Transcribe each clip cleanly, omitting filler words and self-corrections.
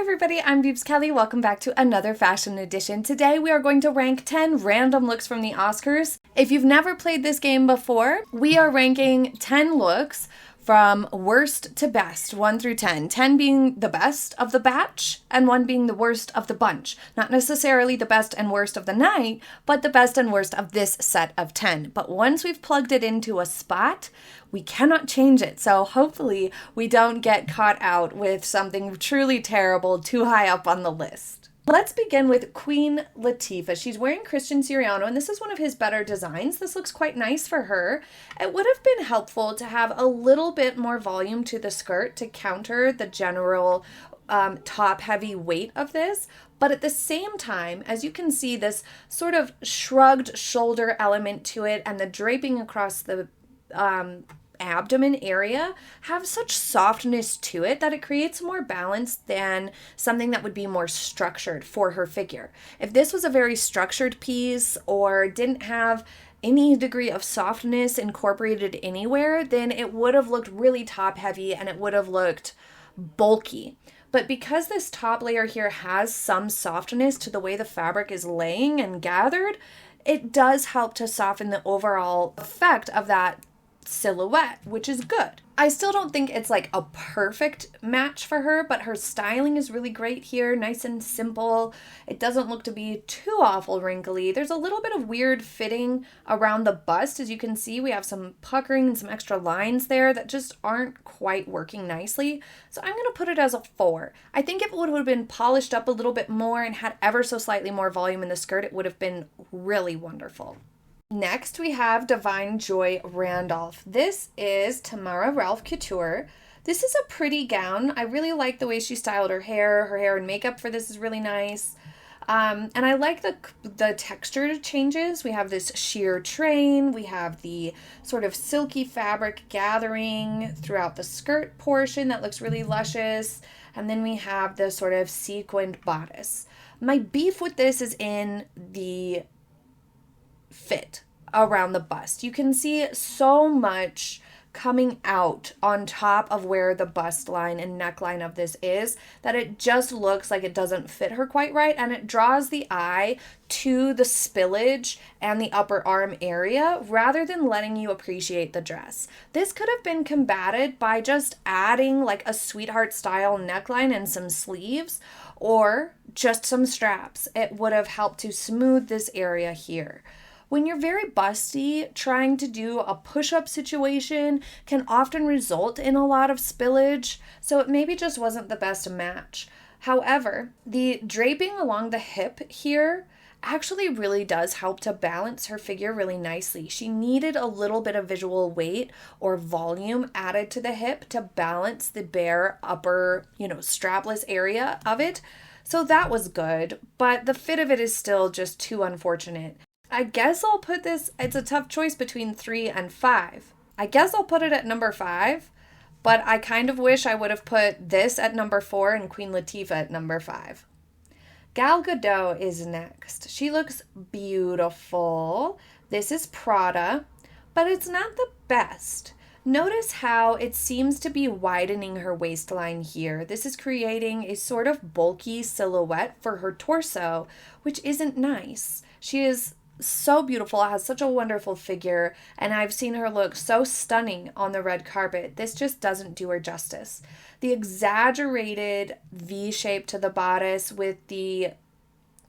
everybody, I'm Beebs Kelley. Welcome back to another fashion edition. Today we are going to rank 10 random looks from the Oscars. If you've never played this game before, we are ranking 10 looks from worst to best, 1 through 10. 10 being the best of the batch and 1 being the worst of the bunch. Not necessarily the best and worst of the night, but the best and worst of this set of 10. But once we've plugged it into a spot, we cannot change it. So hopefully we don't get caught out with something truly terrible too high up on the list. Let's begin with Queen Latifa. She's wearing Christian Siriano, and this is one of his better designs. This looks quite nice for her. It would have been helpful to have a little bit more volume to the skirt to counter the general top-heavy weight of this. But at the same time, as you can see, this sort of shrugged shoulder element to it and the draping across the abdomen area have such softness to it that it creates more balance than something that would be more structured for her figure. If this was a very structured piece or didn't have any degree of softness incorporated anywhere, then it would have looked really top heavy and it would have looked bulky. But because this top layer here has some softness to the way the fabric is laying and gathered, it does help to soften the overall effect of that silhouette, which is good. I still don't think it's like a perfect match for her, but her styling is really great here, nice and simple. It doesn't look to be too awful wrinkly. There's a little bit of weird fitting around the bust. As you can see, we have some puckering and some extra lines there that just aren't quite working nicely. So I'm going to put it as a 4. I think if it would have been polished up a little bit more and had ever so slightly more volume in the skirt, it would have been really wonderful. Next, we have Divine Joy Randolph. This is Tamara Ralph Couture. This is a pretty gown. I really like the way she styled her hair. Her hair and makeup for this is really nice. And I like the texture changes. We have this sheer train. We have the sort of silky fabric gathering throughout the skirt portion that looks really luscious. And then we have the sort of sequined bodice. My beef with this is in the fit around the bust. You can see so much coming out on top of where the bust line and neckline of this is that it just looks like it doesn't fit her quite right, and it draws the eye to the spillage and the upper arm area rather than letting you appreciate the dress. This could have been combated by just adding like a sweetheart style neckline and some sleeves or just some straps. It would have helped to smooth this area here. When you're very busty, trying to do a push-up situation can often result in a lot of spillage, so it maybe just wasn't the best match. However, the draping along the hip here actually really does help to balance her figure really nicely. She needed a little bit of visual weight or volume added to the hip to balance the bare upper, strapless area of it. So that was good, but the fit of it is still just too unfortunate. I guess I'll put this, it's a tough choice between 3 and 5. I guess I'll put it at number 5, but I kind of wish I would have put this at number 4 and Queen Latifa at number 5. Gal Gadot is next. She looks beautiful. This is Prada, but it's not the best. Notice how it seems to be widening her waistline here. This is creating a sort of bulky silhouette for her torso, which isn't nice. She is so beautiful, has such a wonderful figure, and I've seen her look so stunning on the red carpet. This just doesn't do her justice. The exaggerated V shape to the bodice with the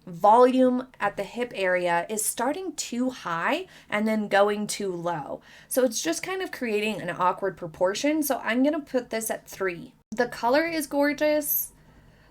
volume at the hip area is starting too high and then going too low. So it's just kind of creating an awkward proportion. So I'm going to put this at 3. The color is gorgeous.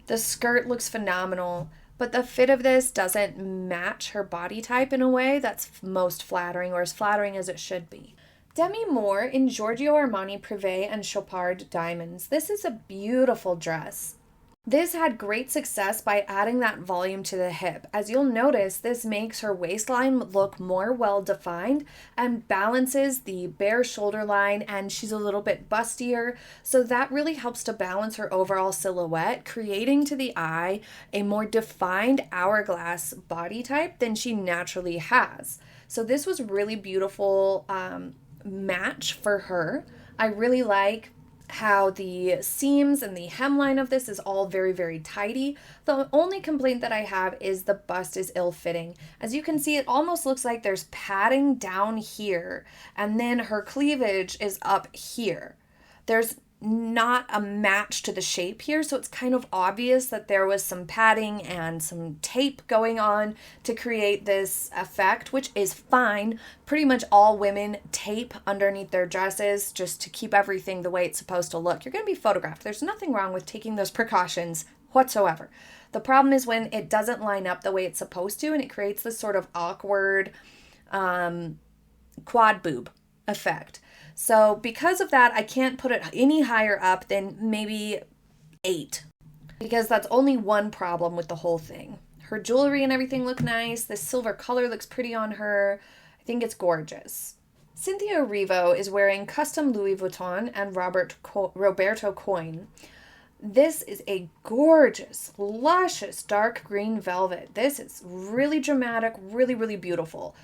The skirt looks phenomenal. But the fit of this doesn't match her body type in a way that's most flattering, or as flattering as it should be. Demi Moore in Giorgio Armani Privé and Chopard Diamonds. This is a beautiful dress. This had great success by adding that volume to the hip. As you'll notice, this makes her waistline look more well-defined and balances the bare shoulder line, and she's a little bit bustier. So that really helps to balance her overall silhouette, creating to the eye a more defined hourglass body type than she naturally has. So this was really beautiful match for her. I really like how the seams and the hemline of this is all very, very tidy. The only complaint that I have is the bust is ill-fitting. As you can see, it almost looks like there's padding down here, and then her cleavage is up here. There's not a match to the shape here, so it's kind of obvious that there was some padding and some tape going on to create this effect, which is fine. Pretty much all women tape underneath their dresses just to keep everything the way it's supposed to look. You're going to be photographed. There's nothing wrong with taking those precautions whatsoever. The problem is when it doesn't line up the way it's supposed to, and it creates this sort of awkward quad boob effect. So because of that, I can't put it any higher up than maybe 8, because that's only one problem with the whole thing. Her jewelry and everything look nice. This silver color looks pretty on her. I think it's gorgeous. Cynthia Erivo is wearing custom Louis Vuitton and Roberto coin. This is a gorgeous, luscious dark green velvet. This is really dramatic, really, really beautiful.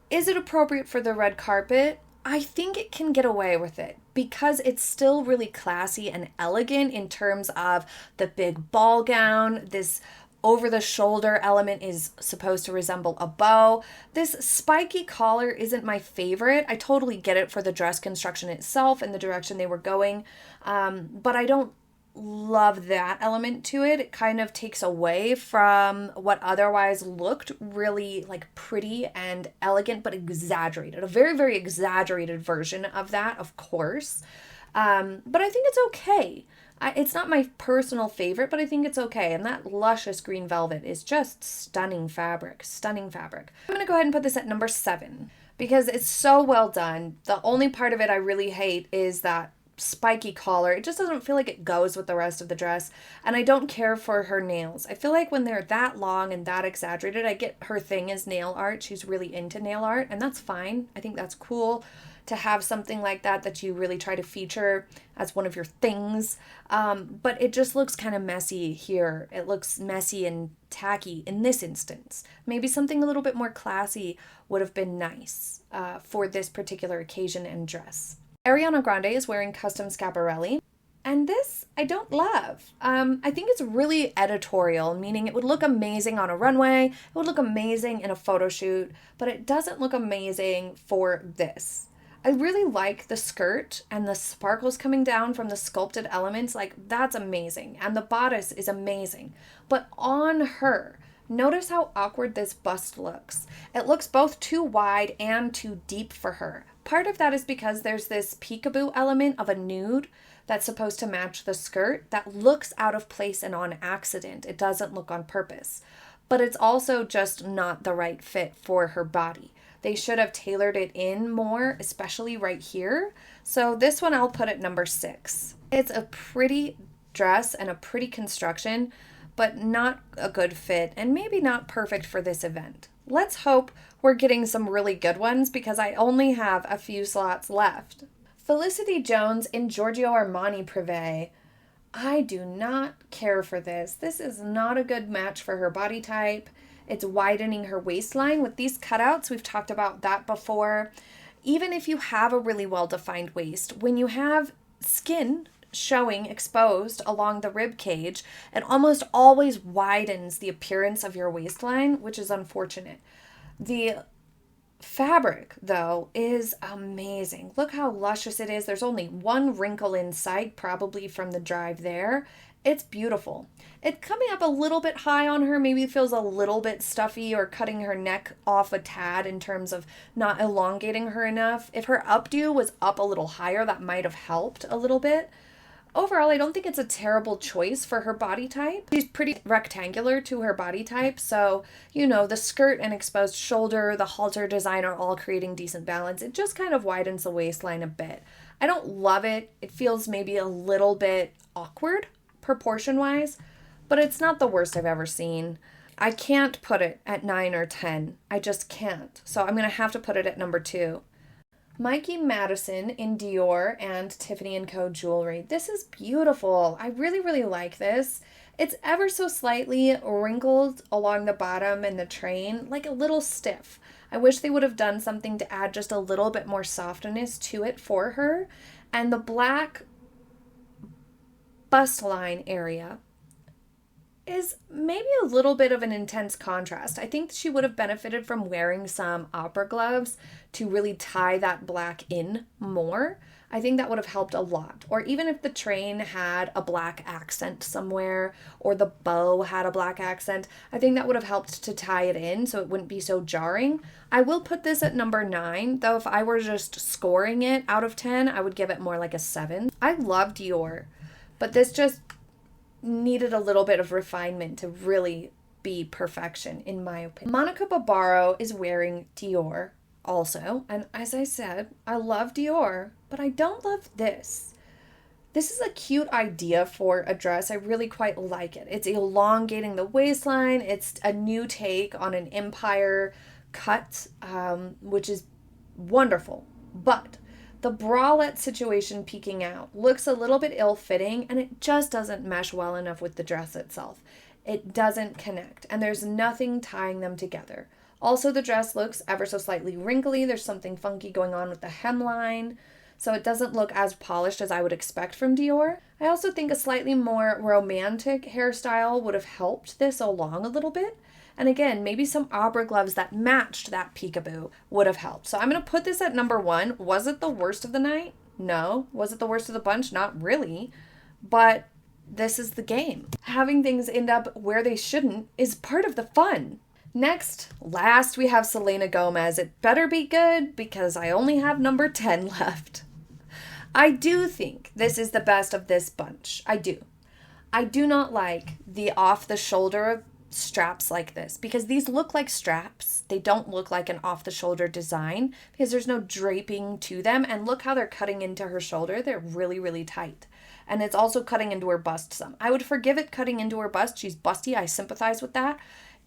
Is it appropriate for the red carpet? I think it can get away with it because it's still really classy and elegant in terms of the big ball gown. This over-the-shoulder element is supposed to resemble a bow. This spiky collar isn't my favorite. I totally get it for the dress construction itself and the direction they were going, but I don't love that element to it. It kind of takes away from what otherwise looked really like pretty and elegant, but exaggerated. A very, very exaggerated version of that, of course. But I think it's okay. It's not my personal favorite, but I think it's okay. And that luscious green velvet is just stunning fabric, stunning fabric. I'm going to go ahead and put this at number 7 because it's so well done. The only part of it I really hate is that spiky collar. It just doesn't feel like it goes with the rest of the dress, and I don't care for her nails. I feel like when they're that long and that exaggerated, I get her thing is nail art. She's really into nail art, and that's fine. I think that's cool to have something like that you really try to feature as one of your things, but it just looks kind of messy here. It looks messy and tacky in this instance. Maybe something a little bit more classy would have been nice for this particular occasion and dress. Ariana Grande is wearing custom Schiaparelli, and this I don't love. I think it's really editorial, meaning it would look amazing on a runway, it would look amazing in a photo shoot, but it doesn't look amazing for this. I really like the skirt and the sparkles coming down from the sculpted elements, like that's amazing, and the bodice is amazing, but on her, notice how awkward this bust looks. It looks both too wide and too deep for her. Part of that is because there's this peekaboo element of a nude that's supposed to match the skirt that looks out of place and on accident. It doesn't look on purpose. But it's also just not the right fit for her body. They should have tailored it in more, especially right here. So this one I'll put at number 6. It's a pretty dress and a pretty construction, but not a good fit and maybe not perfect for this event. Let's hope we're getting some really good ones because I only have a few slots left. Felicity Jones in Giorgio Armani Privé. I do not care for this. This is not a good match for her body type. It's widening her waistline with these cutouts. We've talked about that before. Even if you have a really well-defined waist, when you have skin showing exposed along the rib cage, it almost always widens the appearance of your waistline, which is unfortunate. The fabric, though, is amazing. Look how luscious it is. There's only one wrinkle in sight, probably from the drive there. It's beautiful. It's coming up a little bit high on her, maybe feels a little bit stuffy or cutting her neck off a tad in terms of not elongating her enough. If her updo was up a little higher, that might have helped a little bit. Overall, I don't think it's a terrible choice for her body type. She's pretty rectangular to her body type, so, you know, the skirt and exposed shoulder, the halter design are all creating decent balance. It just kind of widens the waistline a bit. I don't love it. It feels maybe a little bit awkward proportion-wise, but it's not the worst I've ever seen. I can't put it at 9 or 10. I just can't. So I'm going to have to put it at number 2. Mikey Madison in Dior and Tiffany & Co. jewelry. This is beautiful. I really, really like this. It's ever so slightly wrinkled along the bottom and the train, like a little stiff. I wish they would have done something to add just a little bit more softness to it for her. And the black bust line area is maybe a little bit of an intense contrast. I think she would have benefited from wearing some opera gloves to really tie that black in more. I think that would have helped a lot. Or even if the train had a black accent somewhere, or the bow had a black accent, I think that would have helped to tie it in so it wouldn't be so jarring. I will put this at number 9, though if I were just scoring it out of 10, I would give it more like a 7. I love Dior, but this just needed a little bit of refinement to really be perfection, in my opinion. Monica Barbaro is wearing Dior also, and as I said, I love Dior, but I don't love this. This is a cute idea for a dress. I really quite like it. It's elongating the waistline. It's a new take on an empire cut, which is wonderful. But the bralette situation peeking out looks a little bit ill-fitting, and it just doesn't mesh well enough with the dress itself. It doesn't connect, and there's nothing tying them together. Also, the dress looks ever so slightly wrinkly. There's something funky going on with the hemline, so it doesn't look as polished as I would expect from Dior. I also think a slightly more romantic hairstyle would have helped this along a little bit. And again, maybe some opera gloves that matched that peekaboo would have helped. So I'm going to put this at number 1. Was it the worst of the night? No. Was it the worst of the bunch? Not really. But this is the game. Having things end up where they shouldn't is part of the fun. Last, we have Selena Gomez. It better be good because I only have number 10 left. I do think this is the best of this bunch. I do. I do not like the off-the-shoulder straps like this because these look like straps. They don't look like an off-the-shoulder design because there's no draping to them. And look how they're cutting into her shoulder. They're really, really tight. And it's also cutting into her bust some. I would forgive it cutting into her bust. She's busty. I sympathize with that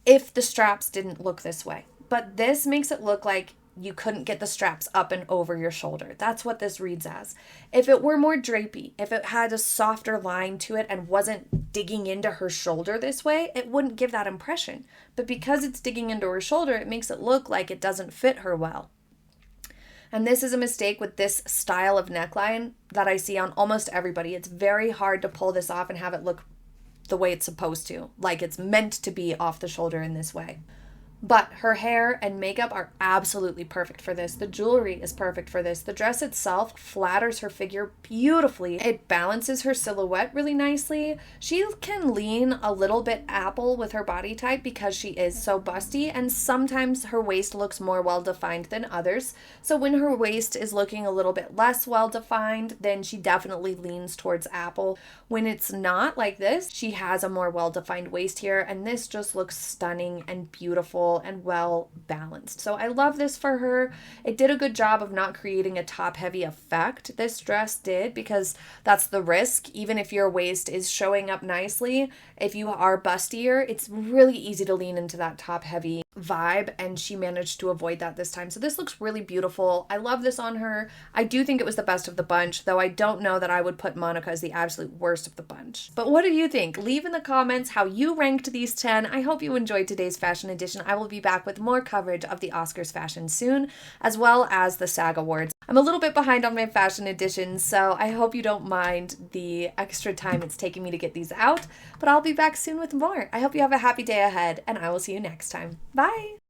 if the straps didn't look this way. But this makes it look like you couldn't get the straps up and over your shoulder. That's what this reads as. If it were more drapey, if it had a softer line to it and wasn't digging into her shoulder this way, it wouldn't give that impression. But because it's digging into her shoulder, it makes it look like it doesn't fit her well. And this is a mistake with this style of neckline that I see on almost everybody. It's very hard to pull this off and have it look the way it's supposed to, like it's meant to be off the shoulder in this way. But her hair and makeup are absolutely perfect for this. The jewelry is perfect for this. The dress itself flatters her figure beautifully. It balances her silhouette really nicely. She can lean a little bit apple with her body type because she is so busty, and sometimes her waist looks more well-defined than others. So when her waist is looking a little bit less well-defined, then she definitely leans towards apple. When it's not like this, she has a more well-defined waist here, and this just looks stunning and beautiful and well balanced. So I love this for her. It did a good job of not creating a top heavy effect. This dress did, because that's the risk. Even if your waist is showing up nicely, if you are bustier, it's really easy to lean into that top heavy vibe, and she managed to avoid that this time. So this looks really beautiful. I love this on her. I do think it was the best of the bunch, though I don't know that I would put Monica as the absolute worst of the bunch. But what do you think? Leave in the comments how you ranked these 10. I hope you enjoyed today's fashion edition. I will be back with more coverage of the Oscars fashion soon, as well as the SAG Awards. I'm a little bit behind on my fashion editions, so I hope you don't mind the extra time it's taking me to get these out, but I'll be back soon with more. I hope you have a happy day ahead, and I will see you next time. Bye!